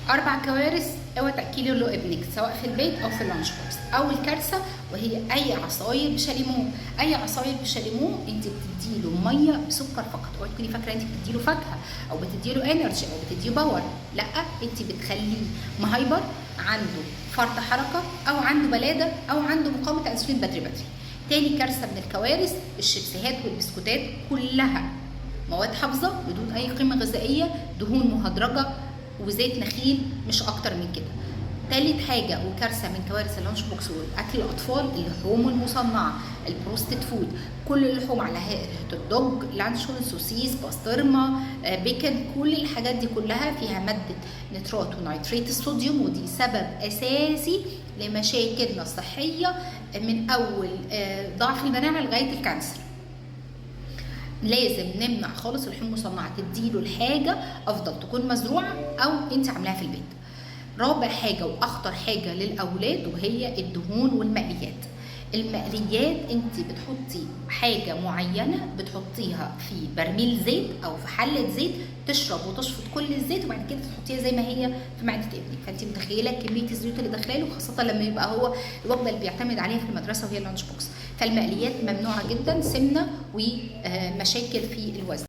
4 كوارث اوعى تاكلي له ابنك سواء في البيت او في اللانش بوكس. اول كارثه وهي اي عصاير بشاليمو. اي عصاير بشاليمو انت بتديله ميه بسكر فقط، اوعي تكوني فاكره انت بتديله فاكهه او بتديله انرجي او بتديله باور، لا، انت بتخليه مهايبر، عنده فرط حركه او عنده بلاده او عنده مقاومه انسولين بدري بدري. تاني كارثه من الكوارث الشيبسيهات والبسكوتات، كلها مواد حافظه بدون اي قيمه غذائيه، دهون مهدرجه وزيت نخيل، مش اكتر من كده. تالت حاجه وكارثه من كوارث اللانش بوكس واكل الاطفال، اللحوم المصنعه، البروستد فود، كل اللحوم على هيئه الدوج، لانشون، سوسيس، باسترما، بيكن، كل الحاجات دي كلها فيها ماده نترات ونيتريت الصوديوم، ودي سبب اساسي لمشاكلنا الصحيه من اول ضعف المناعه لغايه الكانسر. لازم نمنع خالص اللحوم المصنعه، تديله الحاجه افضل تكون مزروعه او انت عاملاها في البيت. رابع حاجه واخطر حاجه للاولاد وهي الدهون والمقليات. المقليات انت بتحطي حاجه معينه، بتحطيها في برميل زيت او في حله زيت، تشرب وتشفط كل الزيت وبعد كده تحطيها زي ما هي في معده ابنك، فانت متخيله كميه الزيوت اللي داخله له، خاصه لما يبقى هو الوجبه اللي بيعتمد عليها في المدرسه وهي اللانش بوكس. فالمقليات ممنوعه جدا، سمنه ومشاكل في الوزن.